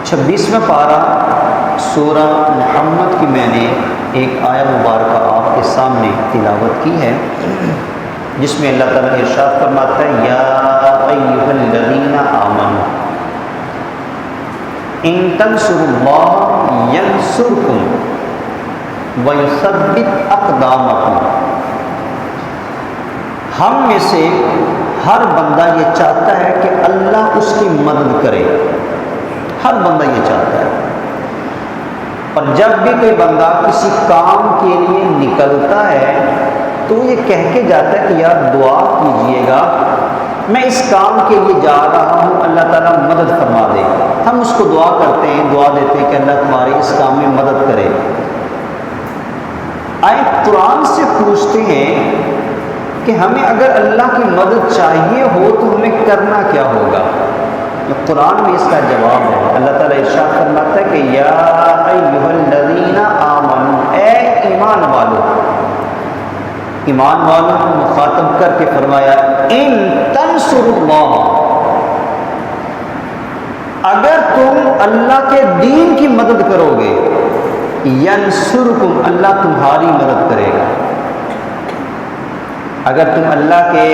26واں پارہ سورہ محمد کی میں نے ایک آیہ مبارکہ آپ کے سامنے تلاوت کی ہے، جس میں اللہ تعالیٰ نے ارشاد فرماتا ہے یا ایھا الذین آمنوا ان تنصروا اللہ ینصرکم ویثبت اقدامکم۔ ہم میں سے ہر بندہ یہ چاہتا ہے کہ اللہ اس کی مدد کرے، ہر بندہ یہ چاہتا ہے، اور جب بھی کوئی بندہ کسی کام کے لیے نکلتا ہے تو یہ کہہ کے جاتا ہے کہ یار دعا کیجئے گا، میں اس کام کے لیے جا رہا ہوں، اللہ تعالیٰ مدد فرما دے۔ ہم اس کو دعا کرتے ہیں، دعا دیتے ہیں کہ اللہ تمہاری اس کام میں مدد کرے۔ آئے قرآن سے پوچھتے ہیں کہ ہمیں اگر اللہ کی مدد چاہیے ہو تو ہمیں کرنا کیا ہوگا؟ قرآن میں اس کا جواب ہے۔ اللہ تعالیٰ ارشاد فرماتا ہے کہ یا ایھا الذین آمنوا، اے ایمان والو، ایمان والوں کو مخاطب کر کے فرمایا ان تنصروا اللہ، اگر تم اللہ کے دین کی مدد کرو گے، ینصرکم، اللہ تمہاری مدد کرے گا۔ اگر تم اللہ کے،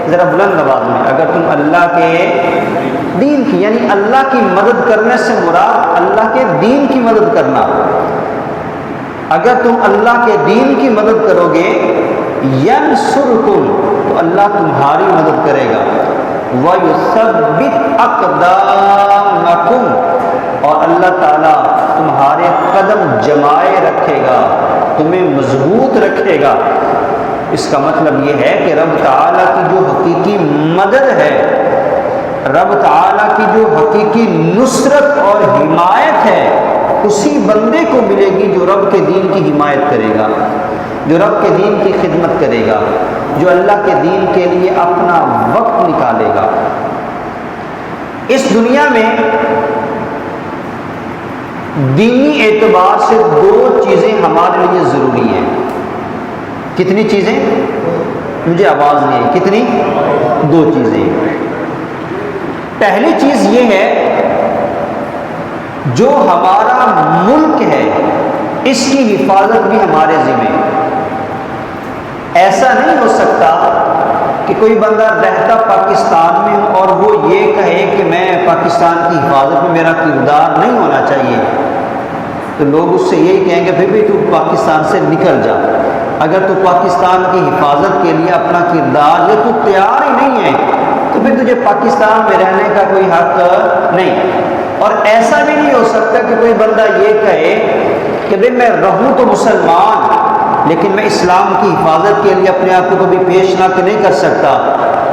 ذرا بلند آواز میں، اگر تم اللہ کے دین کی، یعنی اللہ کی مدد کرنے سے مراد اللہ کے دین کی مدد کرنا، اگر تم اللہ کے دین کی مدد کرو گے ینصرکم، تو اللہ تمہاری مدد کرے گا، وَيُثَبِّتْ أَقْدَامَكُمْ، اور اللہ تعالیٰ تمہارے قدم جمائے رکھے گا، تمہیں مضبوط رکھے گا۔ اس کا مطلب یہ ہے کہ رب تعالیٰ کی جو حقیقی مدد ہے، رب تعالیٰ کی جو حقیقی نصرت اور حمایت ہے، اسی بندے کو ملے گی جو رب کے دین کی حمایت کرے گا، جو رب کے دین کی خدمت کرے گا، جو اللہ کے دین کے لیے اپنا وقت نکالے گا۔ اس دنیا میں دینی اعتبار سے دو چیزیں ہمارے لیے ضروری ہیں۔ کتنی چیزیں؟ مجھے آواز نہیں ہے، کتنی؟ دو چیزیں۔ پہلی چیز یہ ہے جو ہمارا ملک ہے اس کی حفاظت بھی ہمارے ذمہ۔ ایسا نہیں ہو سکتا کہ کوئی بندہ رہتا پاکستان میں ہو اور وہ یہ کہے کہ میں پاکستان کی حفاظت میں میرا کردار نہیں ہونا چاہیے، تو لوگ اس سے یہی کہیں گے پھر بھی تو پاکستان سے نکل جا۔ اگر تو پاکستان کی حفاظت کے لیے اپنا کردار جو تو تیار ہی نہیں ہے تو پھر تجھے پاکستان میں رہنے کا کوئی حق نہیں۔ اور ایسا بھی نہیں ہو سکتا کہ کوئی بندہ یہ کہے کہ بھئی میں رہوں تو مسلمان لیکن میں اسلام کی حفاظت کے لیے اپنے آپ کو کبھی پیش نہ نہیں کر سکتا۔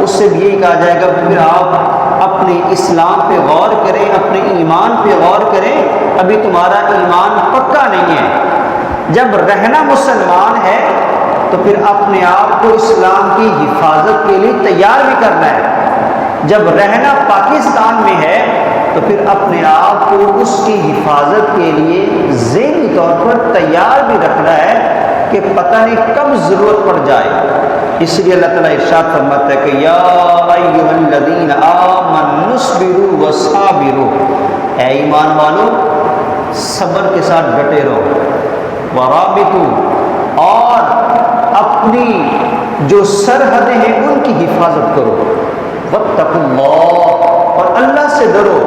اس سے بھی یہی کہا جائے گا پھر آپ اپنے اسلام پہ غور کریں، اپنے ایمان پہ غور کریں، ابھی تمہارا ایمان پکا نہیں ہے۔ جب رہنا مسلمان ہے تو پھر اپنے آپ کو اسلام کی حفاظت کے لیے تیار بھی کرنا ہے۔ جب رہنا پاکستان میں ہے تو پھر اپنے آپ کو اس کی حفاظت کے لیے ذہنی طور پر تیار بھی رکھنا ہے کہ پتہ نہیں کب ضرورت پڑ جائے۔ اس لیے اللہ تعالیٰ ارشاد فرماتا ہے کہ یا ایھا الذین آمنوا اصبروا وصابروا، اے ایمان والو صبر کے ساتھ ڈٹے رہو، ورابطوا، اور اپنی جو سرحدیں ہیں ان کی حفاظت کرو، واتقوا اللہ، اور اللہ سے ڈرو،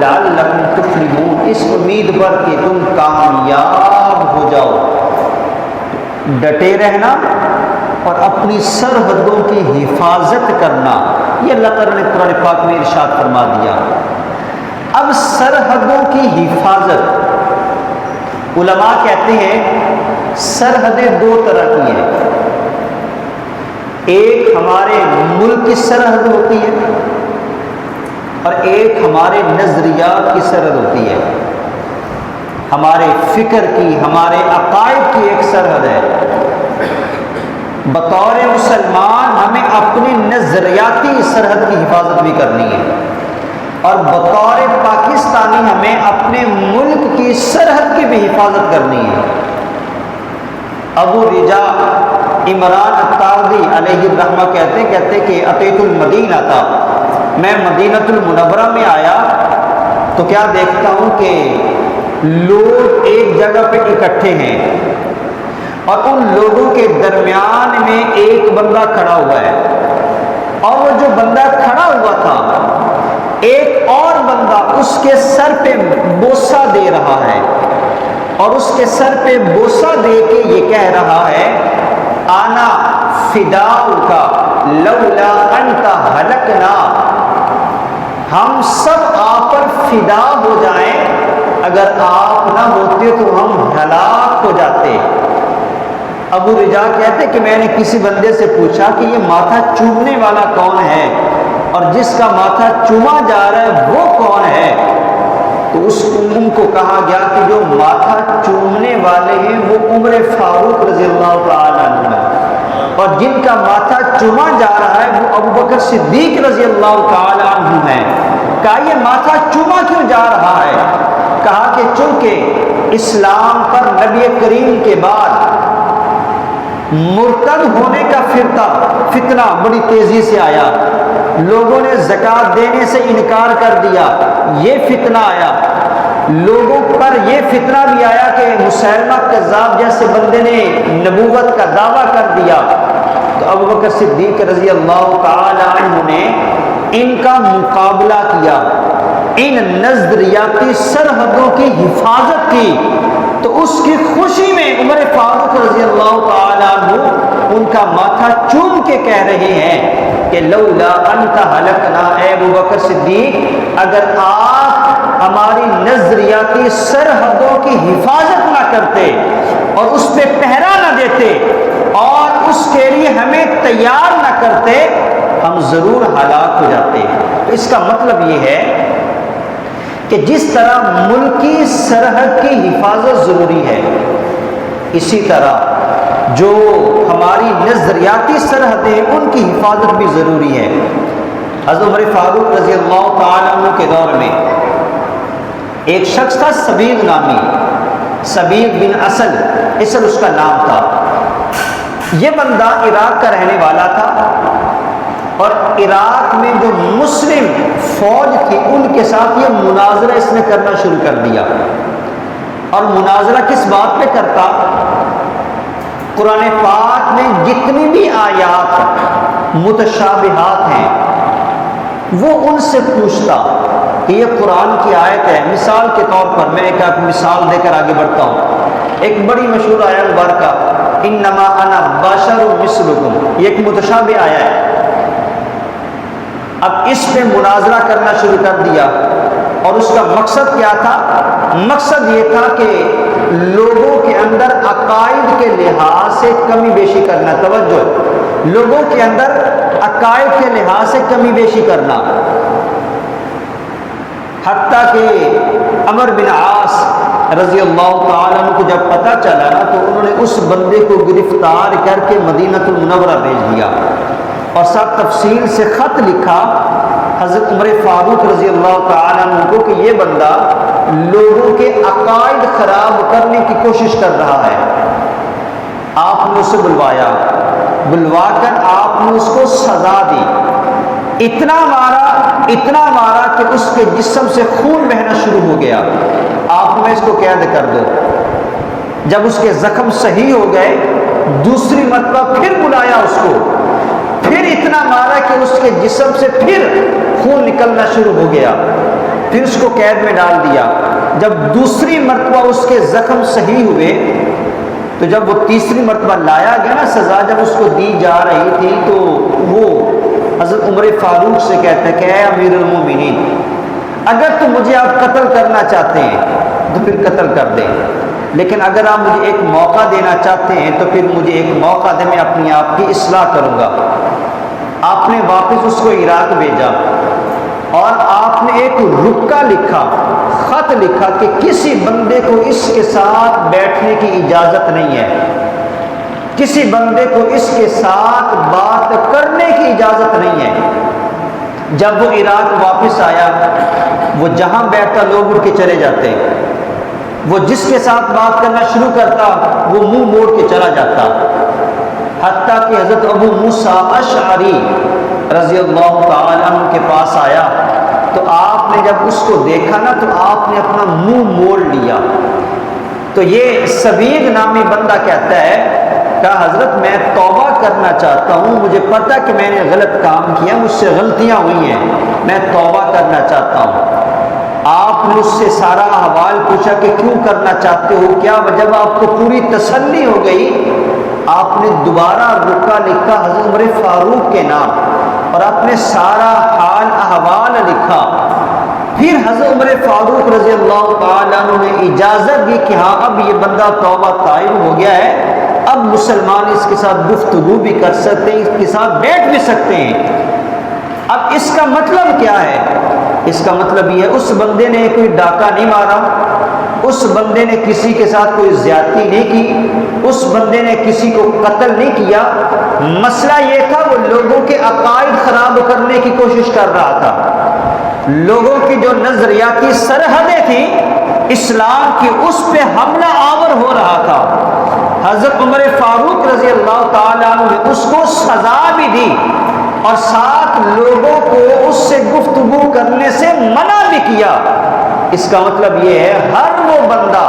لعلکم تفلحون، اس امید پر کہ تم کامیاب ہو جاؤ۔ ڈٹے رہنا اور اپنی سرحدوں کی حفاظت کرنا، یہ اللہ تعالیٰ نے قرآن پاک میں ارشاد فرما دیا۔ اب سرحدوں کی حفاظت، علماء کہتے ہیں سرحدیں دو طرح کی ہیں، ایک ہمارے ملک کی سرحد ہوتی ہے اور ایک ہمارے نظریات کی سرحد ہوتی ہے، ہمارے فکر کی، ہمارے عقائد کی ایک سرحد ہے۔ بطور مسلمان ہمیں اپنی نظریاتی سرحد کی حفاظت بھی کرنی ہے، اور بطور پاکستانی ہمیں اپنے ملک کی سرحد کی بھی حفاظت کرنی ہے۔ ابو رجا عمران الطاردی علیہ الرحمہ کہتے ہیں کہ اتیت المدینہ تھا، میں مدینۃ المنورہ میں آیا تو کیا دیکھتا ہوں کہ لوگ ایک جگہ پہ اکٹھے ہیں اور ان لوگوں کے درمیان میں ایک بندہ کھڑا ہوا ہے، اور وہ جو بندہ کھڑا ہوا تھا ایک اور بندہ اس کے سر پہ بوسہ دے رہا ہے، اور اس کے سر پہ بوسہ دے کے یہ کہہ رہا ہے آنا فداؤک لولا انت ہلکنا، ہم سب آپ پر فدا ہو جائیں، اگر آپ نہ ہوتے تو ہم ہلاک ہو جاتے۔ ابو رجا کہتے کہ میں نے کسی بندے سے پوچھا کہ یہ ماتھا چومنے والا کون ہے اور جس کا ماتھا چوما جا رہا ہے وہ کون ہے؟ تو اس ان کو کہا گیا کہ جو ماتھا چومنے والے ہیں وہ عمر فاروق رضی اللہ تعالیٰ عنہ ہے، اور جن کا ماتھا چوما جا رہا ہے وہ ابو بکر صدیق رضی اللہ تعالیٰ عنہ ہے۔ کہا یہ ماتھا چوما کیوں جا رہا ہے؟ کہا کہ چونکہ اسلام پر نبی کریم کے بعد مرتد ہونے کا فتنہ بڑی تیزی سے آیا، لوگوں نے زکوٰۃ دینے سے انکار کر دیا، یہ فتنہ آیا، لوگوں پر یہ فتنہ بھی آیا کہ مسیلمہ کذاب جیسے بندے نے نبوت کا دعویٰ کر دیا، تو ابو بکر صدیق رضی اللہ تعالی عنہ نے ان کا مقابلہ کیا، ان نظریاتی سرحدوں کی حفاظت کی، تو اس کی خوشی میں عمر فاروق رضی اللہ تعالیٰ عنہ ان کا ماتھا چوم کے کہہ رہے ہیں کہ لولا انت ہلکنا، اے ابو بکر صدیق اگر آپ ہماری نظریاتی سرحدوں کی حفاظت نہ کرتے اور اس پہ پہرا نہ دیتے اور اس کے لیے ہمیں تیار نہ کرتے ہم ضرور ہلاک ہو جاتے۔ تو اس کا مطلب یہ ہے کہ جس طرح ملکی سرحد کی حفاظت ضروری ہے، اسی طرح جو ہماری نظریاتی سرحدیں ان کی حفاظت بھی ضروری ہے۔ حضرت عمر فاروق رضی اللہ تعالیٰ عنہ کے دور میں ایک شخص تھا سبیغ نامی، سبیغ بن اسل اس کا نام تھا۔ یہ بندہ عراق کا رہنے والا تھا، اور عراق میں جو مسلم فوج تھی ان کے ساتھ یہ مناظرہ اس نے کرنا شروع کر دیا، اور مناظرہ کس بات پہ کرتا؟ قرآن پاک میں جتنی بھی آیات متشابہات ہیں وہ ان سے پوچھتا کہ یہ قرآن کی آیت ہے۔ مثال کے طور پر میں ایک مثال دے کر آگے بڑھتا ہوں۔ ایک بڑی مشہور آیت مبارکہ انما انا بشر مثلکم، یہ ایک متشابہ آیت ہے۔ اب اس پہ مناظرہ کرنا شروع کر دیا، اور اس کا مقصد کیا تھا؟ مقصد یہ تھا کہ لوگوں کے اندر عقائد کے لحاظ سے کمی بیشی کرنا، توجہ، لوگوں کے اندر عقائد کے لحاظ سے کمی بیشی کرنا، حتیٰ کہ عمر بن عاص رضی اللہ تعالیٰ عنہ کو جب پتہ چلا نا تو انہوں نے اس بندے کو گرفتار کر کے مدینہ المنورہ بھیج دیا، اور ساتھ تفصیل سے خط لکھا حضرت عمر فاروق رضی اللہ تعالیٰ عنہ کو کہ یہ بندہ لوگوں کے عقائد خراب کرنے کی کوشش کر رہا ہے۔ آپ نے اسے بلوا کر آپ نے اس کو سزا دی، اتنا مارا کہ اس کے جسم سے خون بہنا شروع ہو گیا۔ آپ نے اس کو قید کر دو۔ جب اس کے زخم صحیح ہو گئے دوسری مرتبہ پھر بلایا اس کو، پھر اتنا مارا کہ اس کے جسم سے پھر خون نکلنا شروع ہو گیا، پھر اس کو قید میں ڈال دیا۔ جب دوسری مرتبہ اس کے زخم صحیح ہوئے تو جب وہ تیسری مرتبہ لایا گیا نا سزا جب اس کو دی جا رہی تھی، تو وہ حضرت عمر فاروق سے کہتا ہے کہ اے امیر المومنین، اگر تو مجھے آپ قتل کرنا چاہتے ہیں تو پھر قتل کر دیں، لیکن اگر آپ مجھے ایک موقع دینا چاہتے ہیں تو پھر مجھے ایک موقع دیں، میں اپنی آپ کی اصلاح کروں گا۔ آپ نے واپس اس کو عراق بھیجا، اور آپ نے ایک رکا لکھا، خط لکھا کہ کسی بندے کو اس کے ساتھ بیٹھنے کی اجازت نہیں ہے، کسی بندے کو اس کے ساتھ بات کرنے کی اجازت نہیں ہے۔ جب وہ عراق واپس آیا، وہ جہاں بیٹھتا لوگ اٹھ کے چلے جاتے، وہ جس کے ساتھ بات کرنا شروع کرتا وہ منہ موڑ کے چلا جاتا، حتیٰ کہ حضرت ابو موسیٰ اشعری رضی اللہ تعالیٰ عنہ کے پاس آیا تو آپ نے جب اس کو دیکھا نا تو آپ نے اپنا منہ موڑ لیا۔ تو یہ سبیغ نامی بندہ کہتا ہے کہ حضرت میں توبہ کرنا چاہتا ہوں، مجھے پتہ کہ میں نے غلط کام کیا، مجھ سے غلطیاں ہوئی ہیں، میں توبہ کرنا چاہتا ہوں۔ آپ نے اس سے سارا احوال پوچھا کہ کیوں کرنا چاہتے ہو، کیا جب آپ کو پوری تسلی ہو گئی، آپ نے دوبارہ رکا لکھا حضرت عمر فاروق کے نام، اور آپ نے سارا حال احوال لکھا۔ پھر حضرت عمر فاروق رضی اللہ تعالیٰ عنہ نے اجازت دی کہ ہاں اب یہ بندہ توبہ طائب ہو گیا ہے، اب مسلمان اس کے ساتھ گفتگو بھی کر سکتے ہیں، اس کے ساتھ بیٹھ بھی سکتے ہیں۔ اب اس کا مطلب کیا ہے؟ اس کا مطلب یہ ہے اس بندے نے کوئی ڈاکہ نہیں مارا، اس بندے نے کسی کے ساتھ کوئی زیادتی نہیں کی، اس بندے نے کسی کو قتل نہیں کیا۔ مسئلہ یہ تھا وہ لوگوں کے عقائد خراب کرنے کی کوشش کر رہا تھا، لوگوں کی جو نظریاتی سرحدیں تھیں اسلام کی، اس پہ حملہ آور ہو رہا تھا۔ حضرت عمر فاروق رضی اللہ تعالیٰ عنہ نے اس کو سزا بھی دی اور ساتھ لوگوں کو اس سے گفتگو کرنے سے منع بھی کیا۔ اس کا مطلب یہ ہے ہر وہ بندہ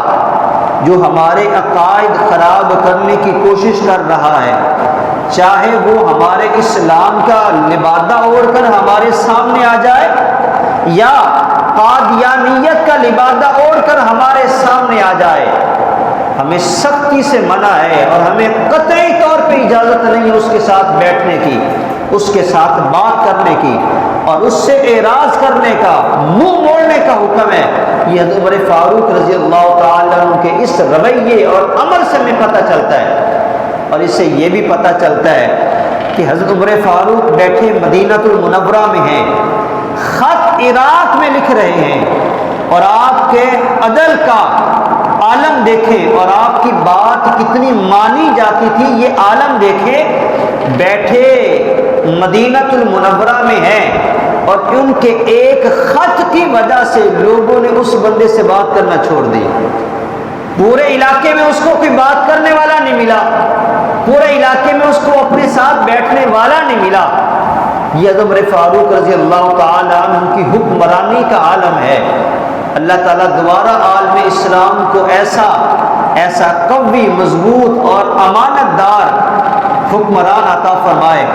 جو ہمارے عقائد خراب کرنے کی کوشش کر رہا ہے، چاہے وہ ہمارے اسلام کا لبادہ اوڑھ کر ہمارے سامنے آ جائے یا قادیانیت کا لبادہ اوڑھ کر ہمارے سامنے آ جائے، ہمیں سختی سے منع ہے اور ہمیں قطعی طور پہ اجازت نہیں ہے اس کے ساتھ بیٹھنے کی، اس کے ساتھ بات کرنے کی اور اس سے اعراض کرنے کا، منہ موڑنے کا حکم ہے۔ یہ حضرت عمر فاروق رضی اللہ تعالیٰ عنہ کے اس رویے اور عمل سے ہمیں پتہ چلتا ہے۔ اور اس سے یہ بھی پتہ چلتا ہے کہ حضرت عمر فاروق بیٹھے مدینہ المنورہ میں ہیں، خط عراق میں لکھ رہے ہیں، اور آپ کے عدل کا عالم دیکھیں اور آپ کی بات کتنی مانی جاتی تھی یہ عالم دیکھیں، بیٹھے مدینہ المنورہ میں ہیں اور ان کے ایک خط کی وجہ سے لوگوں نے اس بندے سے بات کرنا چھوڑ دی۔ پورے علاقے میں اس کو کوئی بات کرنے والا نہیں ملا، پورے علاقے میں اس کو اپنے ساتھ بیٹھنے والا نہیں ملا۔ یہ حضرت عمر فاروق رضی اللہ تعالیٰ عنہ کی حکمرانی کا عالم ہے۔ اللہ تعالیٰ دوبارہ عالم اسلام کو ایسا قوی، مضبوط اور امانت دار حکمران عطا فرمائے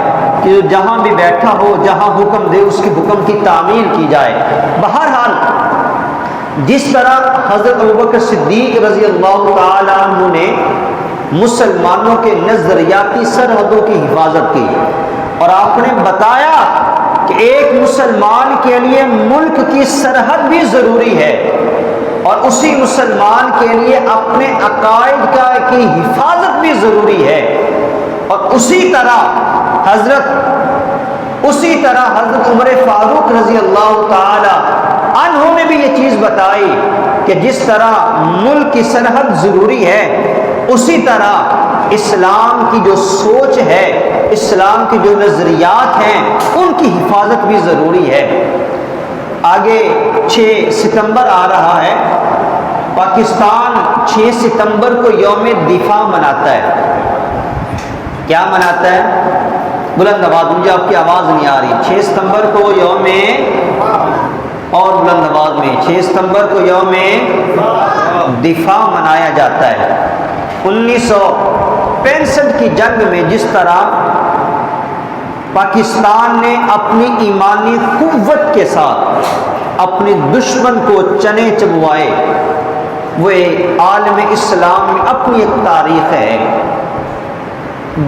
کہ جو جہاں بھی بیٹھا ہو، جہاں حکم دے اس کے حکم کی تعمیل کی جائے۔ بہرحال جس طرح حضرت ابوبکر صدیق رضی اللہ تعالیٰ عنہ نے مسلمانوں کے نظریاتی سرحدوں کی حفاظت کی، اور آپ نے بتایا کہ ایک مسلمان کے لیے ملک کی سرحد بھی ضروری ہے اور اسی مسلمان کے لیے اپنے عقائد کی حفاظت بھی ضروری ہے، اور اسی طرح حضرت عمر فاروق رضی اللہ تعالی عنہ نے بھی یہ چیز بتائی کہ جس طرح ملک کی سرحد ضروری ہے، اسی طرح اسلام کی جو سوچ ہے، اسلام کی جو نظریات ہیں ان کی حفاظت بھی ضروری ہے۔ آگے 6 ستمبر آ رہا ہے، پاکستان 6 ستمبر کو یوم دفاع مناتا ہے۔ کیا مناتا ہے؟ بلند آواز، مجھے آپ کی آواز نہیں آ رہی۔ 6 ستمبر کو یوم، اور بلند آواز میں، 6 ستمبر کو یوم دفاع منایا جاتا ہے۔ 1965 کی جنگ میں جس طرح پاکستان نے اپنی ایمانی قوت کے ساتھ اپنے دشمن کو چنے چبوائے، وہ عالم اسلام میں اپنی ایک تاریخ ہے۔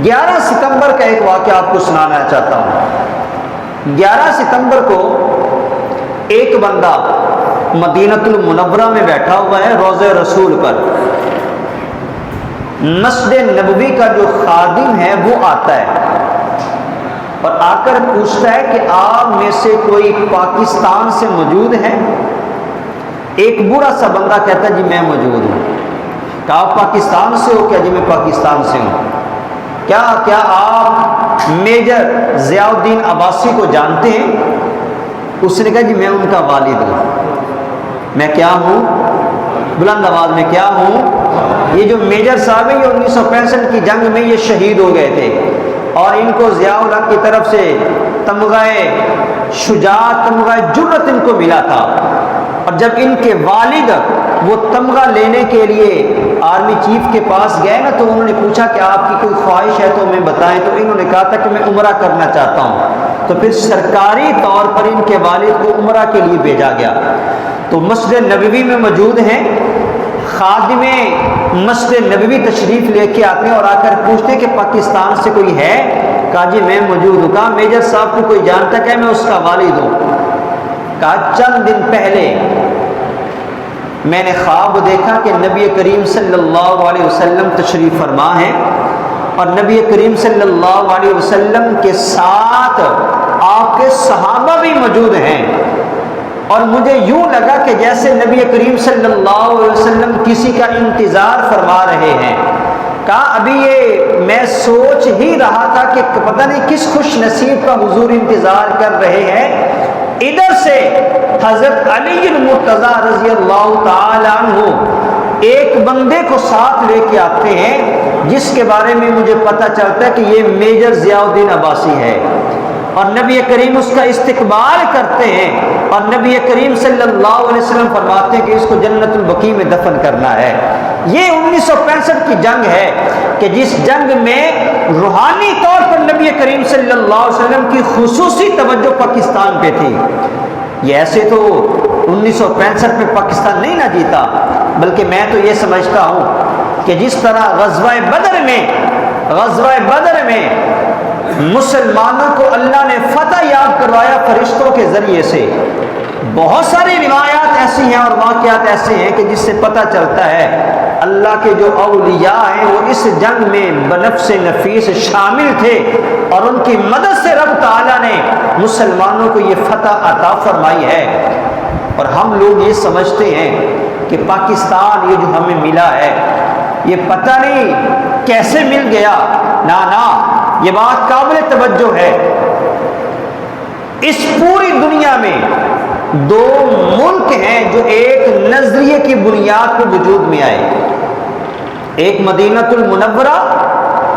11 ستمبر کا ایک واقعہ آپ کو سنانا چاہتا ہوں۔ 11 ستمبر کو ایک بندہ مدینہ المنورہ میں بیٹھا ہوا ہے، روضہ رسول پر، مسجد نبوی کا جو خادم ہے وہ آتا ہے اور آ کر پوچھتا ہے کہ آپ میں سے کوئی پاکستان سے موجود ہے؟ ایک بوڑھا سا بندہ کہتا ہے جی میں موجود ہوں۔ کہا آپ پاکستان سے ہو؟ کیا جی میں پاکستان سے ہوں۔ کیا آپ میجر ضیاء الدین عباسی کو جانتے ہیں؟ اس نے کہا جی میں ان کا والد ہوں۔ میں کیا ہوں؟ بلند آواز میں کیا ہوں؟ یہ جو میجر صاحب ہیں یہ 1965 کی جنگ میں یہ شہید ہو گئے تھے، اور ان کو ضیاء الحق کی طرف سے تمغہ شجاعت، تمغہ جرت ان کو ملا تھا، اور جب ان کے والد وہ تمغہ لینے کے لیے آرمی چیف کے پاس گئے نا، تو انہوں نے پوچھا کہ آپ کی کوئی خواہش ہے تو ہمیں بتائیں، تو انہوں نے کہا تھا کہ میں عمرہ کرنا چاہتا ہوں، تو پھر سرکاری طور پر ان کے والد کو عمرہ کے لیے بھیجا گیا۔ تو مسجد نبوی میں موجود ہیں، خادم مسجد نبوی تشریف لے کے آتے ہیں اور آ کر پوچھتے ہیں کہ پاکستان سے کوئی ہے؟ کہا جی میں موجود ہوں۔ کہا میجر صاحب کو کوئی جانتا ہے؟ کہ میں اس کا والد ہوں۔ کہا چند دن پہلے میں نے خواب دیکھا کہ نبی کریم صلی اللہ علیہ وسلم تشریف فرما ہیں، اور نبی کریم صلی اللہ علیہ وسلم کے ساتھ آپ کے صحابہ بھی موجود ہیں، اور مجھے یوں لگا کہ جیسے نبی کریم صلی اللہ علیہ وسلم کسی کا انتظار فرما رہے ہیں۔ کہا ابھی یہ میں سوچ ہی رہا تھا کہ پتہ نہیں کس خوش نصیب کا حضور انتظار کر رہے ہیں۔ ادھر سے حضرت علی المرتضیٰ رضی اللہ تعالی عنہ ایک بندے کو ساتھ لے کے آتے ہیں، جس کے بارے میں مجھے پتہ چلتا ہے کہ یہ میجر ضیاء الدین عباسی ہے، اور نبی کریم اس کا استقبال کرتے ہیں، اور نبی کریم صلی اللہ علیہ وسلم فرماتے ہیں کہ اس کو جنت البقیع میں دفن کرنا ہے۔ یہ 1965 کی جنگ ہے کہ جس جنگ میں روحانی طور پر نبی کریم صلی اللہ علیہ وسلم کی خصوصی توجہ پاکستان پہ تھی۔ یہ ایسے تو 1965 میں پاکستان نہیں نہ جیتا، بلکہ میں تو یہ سمجھتا ہوں کہ جس طرح غزوہ بدر میں مسلمانوں کو اللہ نے فتح یاب کروایا فرشتوں کے ذریعے سے، بہت ساری روایات ایسی ہیں اور واقعات ایسے ہیں کہ جس سے پتہ چلتا ہے اللہ کے جو اولیاء ہیں وہ اس جنگ میں بنفس نفیس شامل تھے، اور ان کی مدد سے رب تعالیٰ نے مسلمانوں کو یہ فتح عطا فرمائی ہے۔ اور ہم لوگ یہ سمجھتے ہیں کہ پاکستان یہ جو ہمیں ملا ہے یہ پتہ نہیں کیسے مل گیا، نہ یہ بات قابل توجہ ہے۔ اس پوری دنیا میں دو ملک ہیں جو ایک نظریے کی بنیاد پر وجود میں آئے، ایک مدینہ المنورہ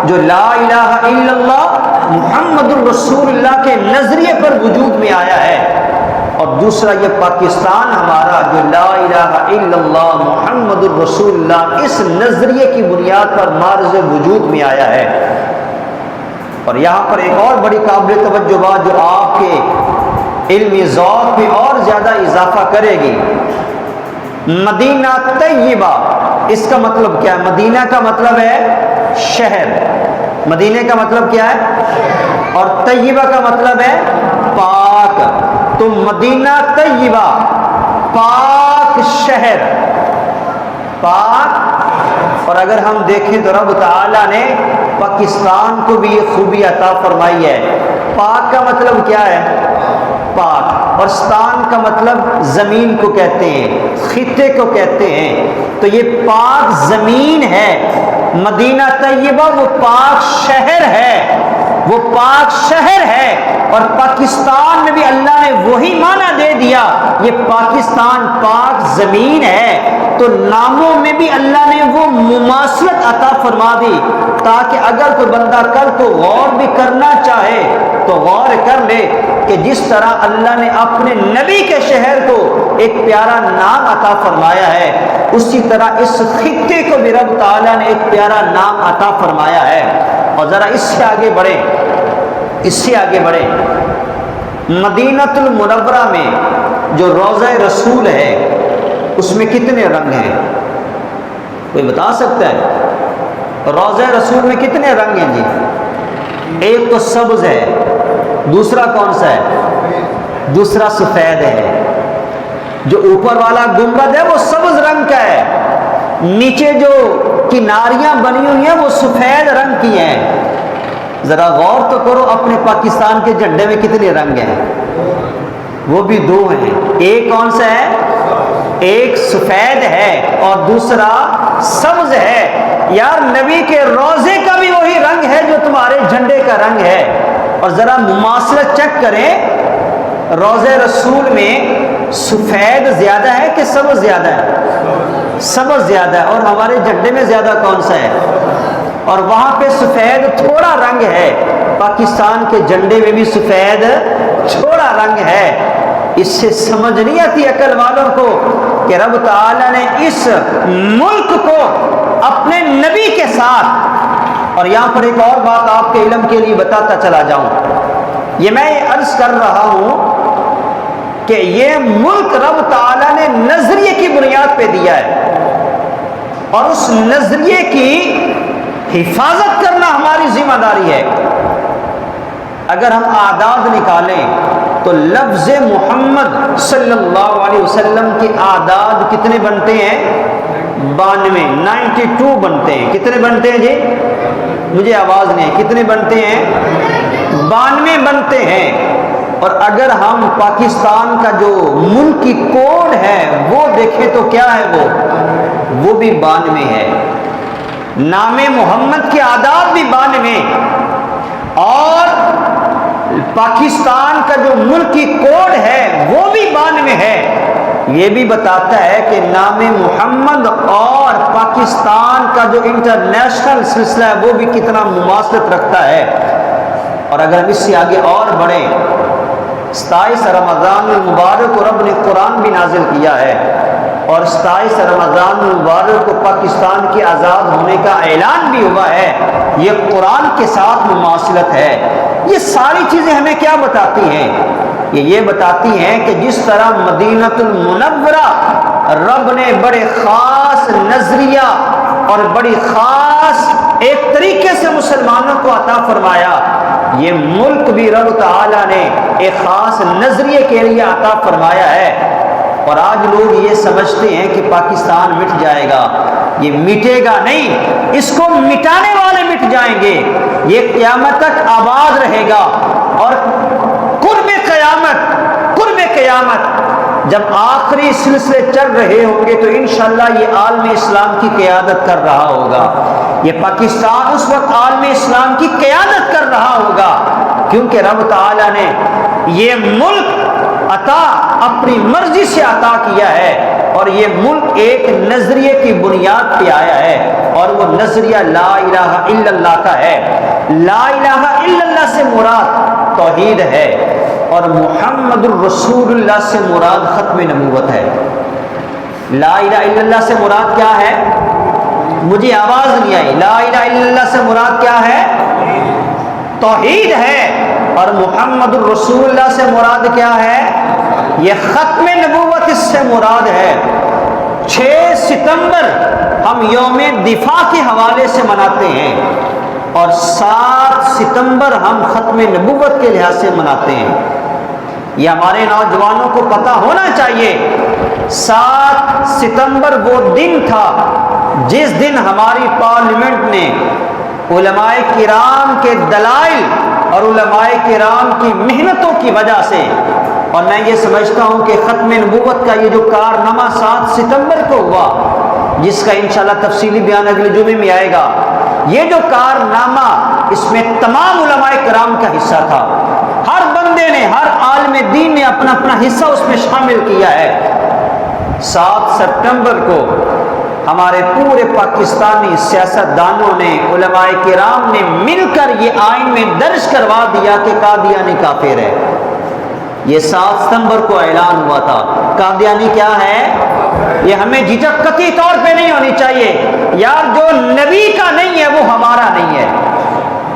جو لا الہ الا اللہ محمد الرسول اللہ کے نظریے پر وجود میں آیا ہے، اور دوسرا یہ پاکستان ہمارا جو لا الہ الا اللہ محمد الرسول اللہ اس نظریے کی بنیاد پر معرض وجود میں آیا ہے۔ اور یہاں پر ایک اور بڑی قابل توجہ بات جو آپ کے علمی ذوق میں اور زیادہ اضافہ کرے گی، مدینہ طیبہ، اس کا مطلب کیا ہے؟ مدینہ کا مطلب ہے شہر، مدینہ کا مطلب کیا ہے؟ اور طیبہ کا مطلب ہے پاک، تو مدینہ طیبہ پاک شہر، پاک۔ اور اگر ہم دیکھیں تو رب تعالیٰ نے پاکستان کو بھی یہ خوبی عطا فرمائی ہے۔ پاک کا مطلب کیا ہے؟ پاک، اور ستان کا مطلب زمین کو کہتے ہیں، خطے کو کہتے ہیں، تو یہ پاک زمین ہے۔ مدینہ طیبہ وہ پاک شہر ہے، وہ پاک شہر ہے، اور پاکستان میں بھی اللہ نے وہی معنی دے دیا، یہ پاکستان پاک زمین ہے، تو ناموں میں بھی اللہ نے وہ مماثلت عطا فرما دی، تاکہ اگر کوئی بندہ کل کو غور بھی کرنا چاہے تو غور کر لے کہ جس طرح اللہ نے اپنے نبی کے شہر کو ایک پیارا نام عطا فرمایا ہے، اسی طرح اس خطے کو بھی رب تعالیٰ نے ایک پیارا نام عطا فرمایا ہے۔ اور ذرا اس سے آگے بڑھیں، مدینہ المنورہ میں جو روضہ رسول ہے اس میں کتنے رنگ ہیں؟ کوئی بتا سکتا ہے؟ روضہ رسول میں کتنے رنگ ہیں جی؟ ایک تو سبز ہے، دوسرا کون سا ہے؟ دوسرا سفید ہے۔ جو اوپر والا گنبد ہے وہ سبز رنگ کا ہے، نیچے جو کناریاں بنی ہوئی ہیں وہ سفید رنگ کی ہیں۔ ذرا غور تو کرو اپنے پاکستان کے جھنڈے میں کتنے رنگ ہیں؟ وہ بھی دو ہیں، ایک کون سا ہے؟ ایک سفید ہے اور دوسرا سبز ہے۔ یار نبی کے روضے کا بھی وہی رنگ ہے جو تمہارے جھنڈے کا رنگ ہے۔ اور ذرا مماثلت چیک کریں، روضہ رسول میں سفید زیادہ ہے کہ سبز زیادہ ہے؟ سبز زیادہ ہے، اور ہمارے جھنڈے میں زیادہ کون سا ہے؟ اور وہاں پہ سفید تھوڑا رنگ ہے، پاکستان کے جھنڈے میں بھی سفید چھوڑا رنگ ہے۔ اس سے سمجھ نہیں آتی عقل والوں کو کہ رب تعالیٰ نے اس ملک کو اپنے نبی کے ساتھ، اور یہاں پر ایک اور بات آپ کے علم کے لیے بتاتا چلا جاؤں، یہ میں عرض کر رہا ہوں کہ یہ ملک رب تعالیٰ نے نظریے کی بنیاد پہ دیا ہے، اور اس نظریے کی حفاظت کرنا ہماری ذمہ داری ہے۔ اگر ہم اعداد نکالیں تو لفظ محمد صلی اللہ علیہ وسلم کے اعداد کتنے بنتے ہیں؟ 92 بنتے ہیں۔ کتنے بنتے ہیں جی؟ مجھے آواز نہیں، کتنے بنتے ہیں؟ 92 بنتے ہیں۔ اور اگر ہم پاکستان کا جو ملکی کوڈ ہے وہ دیکھیں تو کیا ہے؟ وہ بھی 92 ہے۔ نام محمد کے اعداد بھی 92، اور پاکستان کا جو ملکی کوڈ ہے وہ بھی 92 ہے۔ یہ بھی بتاتا ہے کہ نام محمد اور پاکستان کا جو انٹرنیشنل سلسلہ ہے وہ بھی کتنا مماثلت رکھتا ہے۔ اور اگر ہم اس سے آگے اور بڑھیں، 27 رمضان المبارک کو رب نے قرآن بھی نازل کیا ہے، اور 27 رمضان المبارک کو پاکستان کے آزاد ہونے کا اعلان بھی ہوا ہے۔ یہ قرآن کے ساتھ مماثلت ہے۔ یہ ساری چیزیں ہمیں کیا بتاتی ہیں؟ یہ بتاتی ہیں کہ جس طرح مدینۃ المنورہ رب نے بڑے خاص نظریہ اور بڑی خاص ایک طریقے سے مسلمانوں کو عطا فرمایا، یہ ملک بھی رب تعالیٰ نے ایک خاص نظریے کے لیے عطا فرمایا ہے۔ اور آج لوگ یہ سمجھتے ہیں کہ پاکستان مٹ جائے گا، یہ مٹے گا نہیں، اس کو مٹانے والے مٹ جائیں گے، یہ قیامت تک آباد رہے گا۔ اور قرب قیامت جب آخری سلسلے چل رہے ہوں گے تو انشاءاللہ یہ عالم اسلام کی قیادت کر رہا ہوگا، یہ پاکستان اس وقت عالم اسلام کی قیادت کر رہا ہوگا، کیونکہ رب تعالیٰ نے یہ ملک عطا اپنی مرضی سے عطا کیا ہے، اور یہ ملک ایک نظریے کی بنیاد پہ آیا ہے، اور وہ نظریہ لا الہ الا اللہ کا ہے۔ لا الہ الا اللہ سے مراد توحید ہے، اور محمد الرسول اللہ سے مراد ختم نبوت ہے۔ لا الہ الا اللہ سے مراد کیا ہے؟ مجھے آواز نہیں آئی۔ لا الہ الا اللہ سے مراد کیا ہے؟ توحید ہے۔ اور محمد الرسول اللہ سے مراد کیا ہے؟ یہ ختم نبوت اس سے مراد ہے۔ 6 ستمبر ہم یوم دفاع کے حوالے سے مناتے ہیں، اور 7 ستمبر ہم ختم نبوت کے لحاظ سے مناتے ہیں۔ یہ ہمارے نوجوانوں کو پتہ ہونا چاہیے۔ 7 ستمبر وہ دن تھا جس دن ہماری پارلیمنٹ نے علماء کرام کے دلائل اور علماء کرام کی محنتوں کی وجہ سے، اور میں یہ سمجھتا ہوں کہ ختم نبوت کا یہ جو کارنامہ 7 ستمبر کو ہوا، جس کا انشاءاللہ تفصیلی بیان اگلے جمعے میں آئے گا، یہ جو کارنامہ اس میں تمام علماء کرام کا حصہ تھا، ہر بندے نے، ہر عالم دین نے اپنا اپنا حصہ اس میں شامل کیا ہے۔ 7 ستمبر کو ہمارے پورے پاکستانی سیاستدانوں نے، علماء کرام نے مل کر یہ آئین میں درج کروا دیا کہ قادیانی کافر ہے۔ یہ 7 ستمبر کو اعلان ہوا تھا۔ قادیانی کیا ہے؟ یہ ہمیں جھجک قطعی طور پہ نہیں ہونی چاہیے، یار جو نبی کا نہیں ہے وہ ہمارا نہیں ہے۔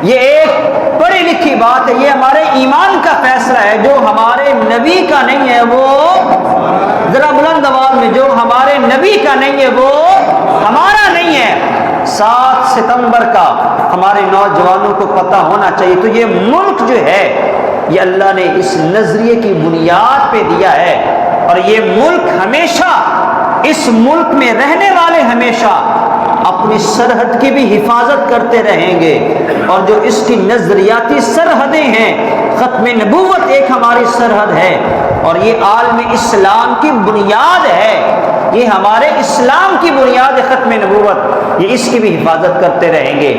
یہ ایک پڑھی لکھی بات ہے، یہ ہمارے ایمان کا فیصلہ ہے۔ جو ہمارے نبی کا نہیں ہے وہ، ذرا بلند آواز میں، جو ہمارے نبی کا نہیں ہے وہ ہمارا نہیں ہے۔ 7 ستمبر کا ہمارے نوجوانوں کو پتہ ہونا چاہیے۔ تو یہ ملک جو ہے یہ اللہ نے اس نظریے کی بنیاد پہ دیا ہے، اور یہ ملک ہمیشہ، اس ملک میں رہنے والے ہمیشہ اپنی سرحد کی بھی حفاظت کرتے رہیں گے، اور جو اس کی نظریاتی سرحدیں ہیں، ختم نبوت ایک ہماری سرحد ہے، اور یہ عالم اسلام کی بنیاد ہے، یہ ہمارے اسلام کی بنیاد ہے ختم نبوت، یہ اس کی بھی حفاظت کرتے رہیں گے۔